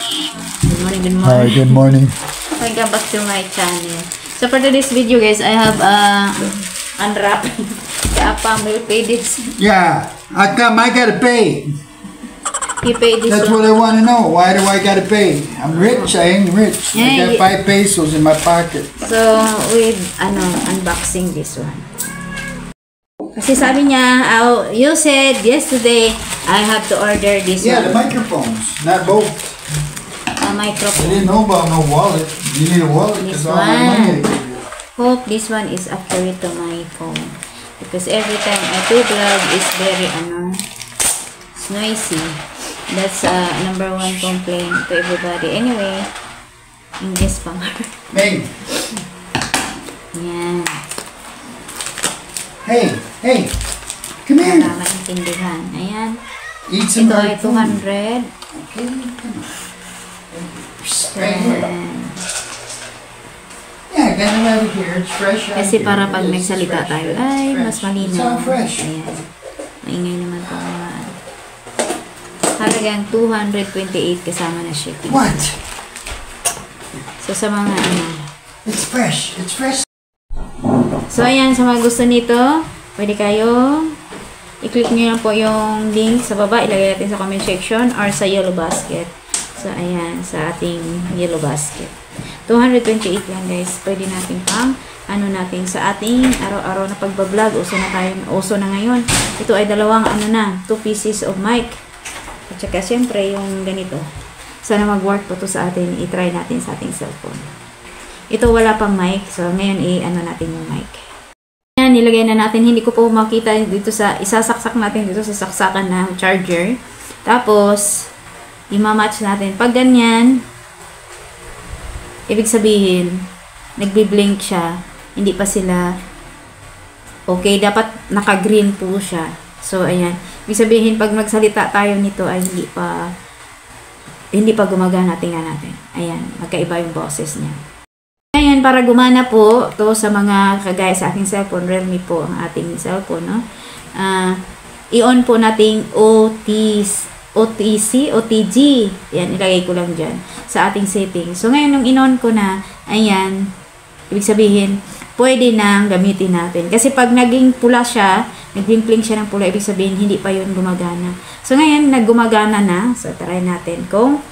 Good morning, good morning. Hi, good morning. Welcome back to my channel. So for today's video guys, I have unwrapping. Apam will pay this. Yeah, I gotta pay. He paid this. That's what I want to know. Why do I gotta pay? I'm rich. I ain't rich. Yeah, I got 5 pesos in my pocket. So with unboxing this one. Kasi sabi niya, you said yesterday I have to order this Yeah, one. the microphones, not both. A microphone. I didn't know about no wallet. You need a wallet because all my money. Hope this one is accurate to my phone. Because every time I do vlog is very it's noisy. That's number one complaint to everybody. Anyway, English pa nga. Hey. Yan. Hey, come here. Para maintindihan. Ayan. Eat some Ito ay dog food. 200. Okay, come on. Right here. Yeah, I got it out of here. It's fresh out Kasi here. para pag It is nagsalita fresh. tayo, It's ay, fresh. mas malinaw. It's all fresh. Ayan. Maingay naman po mga halagang 228 kasama na shipping. What? So sa mga It's fresh. It's fresh. So ayan, sa mga gusto nito, pwede kayo i-click nyo lang po yung link sa baba, ilagay natin sa comment section or sa yellow basket. So ayan, sa ating yellow basket. 228 lang guys. Pwede natin pang natin sa ating araw-araw na pagbablog. Uso na ngayon. Ito ay dalawang 2 pieces of mic. At saka syempre yung ganito. Sana mag-work po to sa atin. I-try natin sa ating cellphone. Ito wala pang mic. So ngayon natin yung mic. Yan, nilagay na natin. Hindi ko po makita dito isasaksak natin dito sa saksakan na charger. Tapos i-match natin. Pag ganyan, ibig sabihin, nagbi-blink siya. Hindi pa sila okay. Dapat naka-green po siya. So, ayan. Ibig sabihin, pag magsalita tayo nito ay hindi pa gumagana. Tingnan natin. Ayan. Magkaiba yung boses niya. Ayan, para gumana po, to sa mga kagaya sa aking cellphone, Realme po ang ating cellphone, no? I-on po nating OTG. Yan, ilagay ko lang dyan sa ating settings. So, ngayon, nung in-on ko na, ayan, ibig sabihin, pwede nang gamitin natin. Kasi pag naging pula siya, nag-blink siya ng pula, ibig sabihin, hindi pa yun gumagana. So, ngayon, naggumagana na. So, try natin kung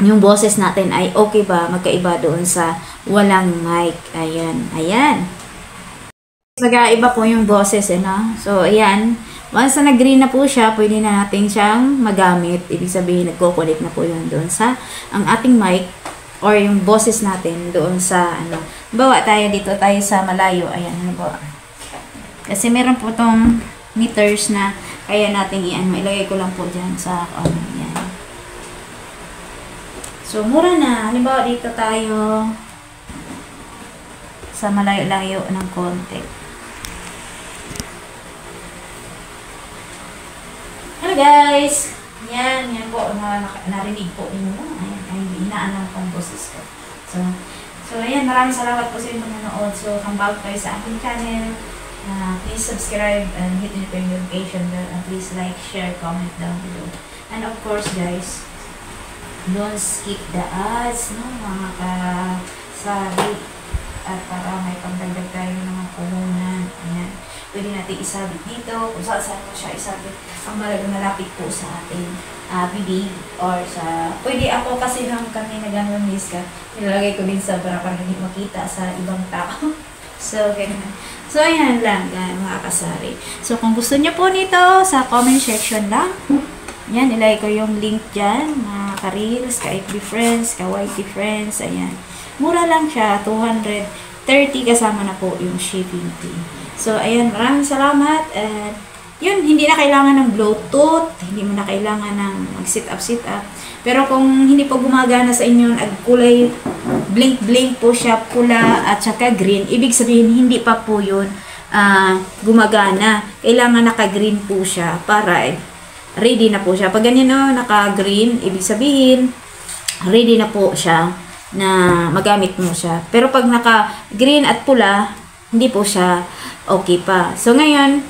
yung boses natin ay okay ba, magkaiba doon sa walang mic. Ayan, ayan. Magkaiba po yung boses, no? So, ayan. Once na nag-green na po siya, pwede na natin siyang magamit. Ibig sabihin, nagko-connect na po yun doon sa ang ating mic or yung boses natin doon sa bawa tayo dito, tayo sa malayo. Ayan, ba? Kasi meron po tong meters na kaya natin ilagay ko lang po dyan sa yan. So, mura na. Halimbawa, dito tayo sa malayo-layo ng konti. Hello guys! Yan po. Narinig po ninyo. Ayan, ay inaanan ko ang boses ko. So, ayan. Maraming salamat po sa inyong nanonood. So, come back kayo sa aking channel. Please subscribe and hit the notification bell. And please like, share, comment down below. And of course, guys, don't skip the ads, no? Mga kasari. At para may pagdagdag tayo ng mga puhunan. Ayan. Pwede natin isabit dito. Kung saan mo siya isabit. Ang malapit po sa ating bibig. Or sa... Pwede ako kasi nung kami nag-ano ka. Nilalagay ko din sa bra para hindi makita sa ibang tao. So, ganyan. So, ayan lang, mga kasari. So, kung gusto niyo po nito, sa comment section lang. Yan, ilagay ko yung link dyan, mga ka-reels, ka-FB friends, ka-YT friends, ayan. Mura lang siya, 230 kasama na po yung shipping fee. So, ayan, maraming salamat. At, yun, hindi na kailangan ng Bluetooth, hindi mo na kailangan ng mag-sit up. Pero kung hindi po gumagana sa inyo, kulay blink po siya, pula at saka green, ibig sabihin, hindi pa po yun gumagana. Kailangan naka-green po siya para ready na po siya. Pag ganyan naka-green, ibig sabihin, ready na po siya na magamit mo siya. Pero pag naka-green at pula, hindi po siya okay pa. So ngayon,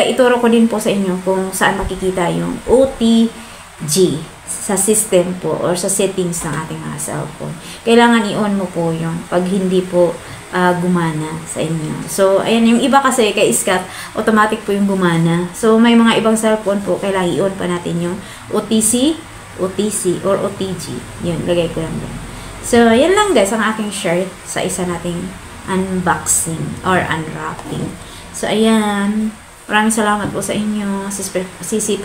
ituro ko din po sa inyo kung saan makikita yung OTG. sa system po or sa settings ng ating mga cellphone. Kailangan i-on mo po yung pag hindi po gumana sa inyo. So, ayan, yung iba kasi kay Scott, automatic po yung gumana. So, may mga ibang cellphone po, kailangan i-on pa natin yung OTC or OTG. Yun, lagay ko lang dyan. So, yan lang guys, ang aking shirt sa isa nating unboxing or unwrapping. So, ayan. Maraming salamat po sa inyo, Sisi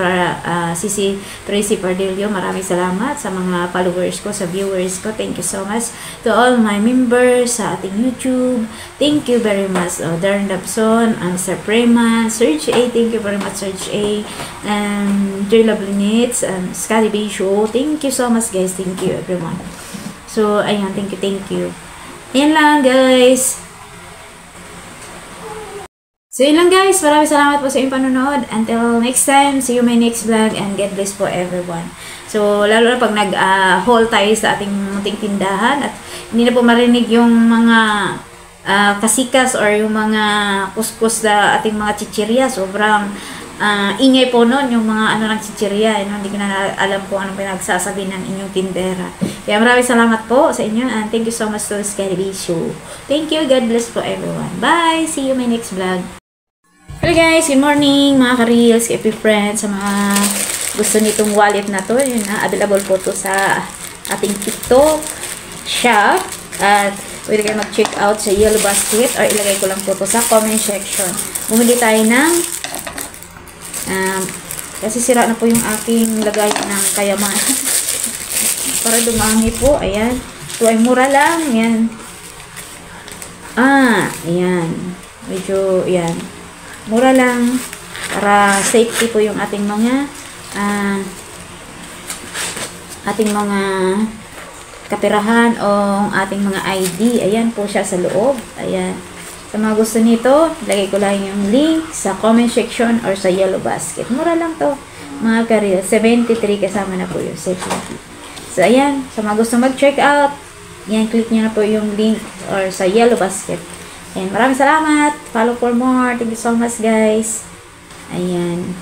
Tracy Pardillo. Maraming salamat sa mga followers ko, sa viewers ko. Thank you so much to all my members sa ating YouTube. Thank you very much. Darren Dabson, Sir Preman, Serge A. Thank you very much, Serge A. Joy Lablinitz, Scotty B Show. Thank you so much, guys. Thank you, everyone. So, ayan. Thank you. Ayan lang, guys. So, yun lang guys. Maraming salamat po sa inyong panonood. Until next time, see you my next vlog and God bless po everyone. So, lalo na pag nag-haul tayo sa ating munting tindahan at hindi na po marinig yung mga kasikas or yung mga kuskus na ating mga chichirya. Sobrang ingay po nun yung mga ng chichirya. Hindi ko na alam kung anong pinagsasabi ng inyong tindera. Kaya maraming salamat po sa inyo and thank you so much to Scotty B Show. Thank you. God bless po everyone. Bye! See you my next vlog. Hello guys, good morning mga ka-reels, happy friends, sa mga gusto nitong wallet na to, yun na, available po to sa ating TikTok shop at pwede kayo mag-check out sa Yellow Basket or ilagay ko lang po to sa comment section. Bumili tayo ng kasi sira na po yung aking lagay ng kayaman para dumami po, ayan, ito ay mura lang, ayan, ayan, medyo, ayan, mura lang para safety po yung ating mga kapirahan o ating mga ID. Ayan po siya sa loob. Ayan. Sa mga gusto nito, lagay ko lang yung link sa comment section or sa Yellow Basket. Mura lang to mga karil. 73 kasama na po yung security. So ayan, sa mga gusto mag-check out, yan, click nyo na po yung link or sa Yellow Basket. Ayan, maraming salamat. Follow for more. Thank you so much, guys. Ayan.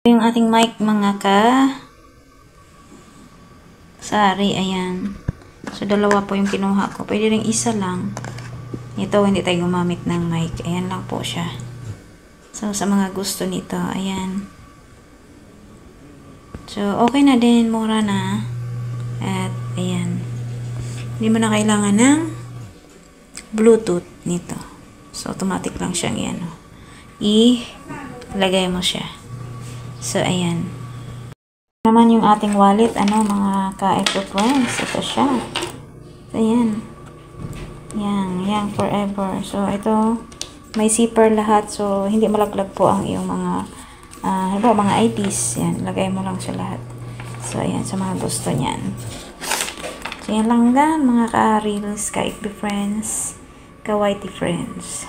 Yung ating mic, mga sari, ayan. So, dalawa po yung kinuha ko. Pwede rin isa lang. Ito, hindi tayo gumamit ng mic. Ayan lang po siya. So, sa mga gusto nito, ayan. So, okay na din. Mura na. At, ayan. Hindi mo na kailangan ng Bluetooth nito. So, automatic lang siyang yan. Ilagay mo siya. So, ayan. Naman yung ating wallet, mga ka-eco friends. Ito siya. So, ayan. Yang forever. So, ito, may zipper lahat. So, hindi malaglag po ang iyong mga IDs. Yan, lagay mo lang siya lahat. So, ayan, sa mga gusto niyan. So, yan lang mga ka-reels, ka-eco friends, ka-whitey friends.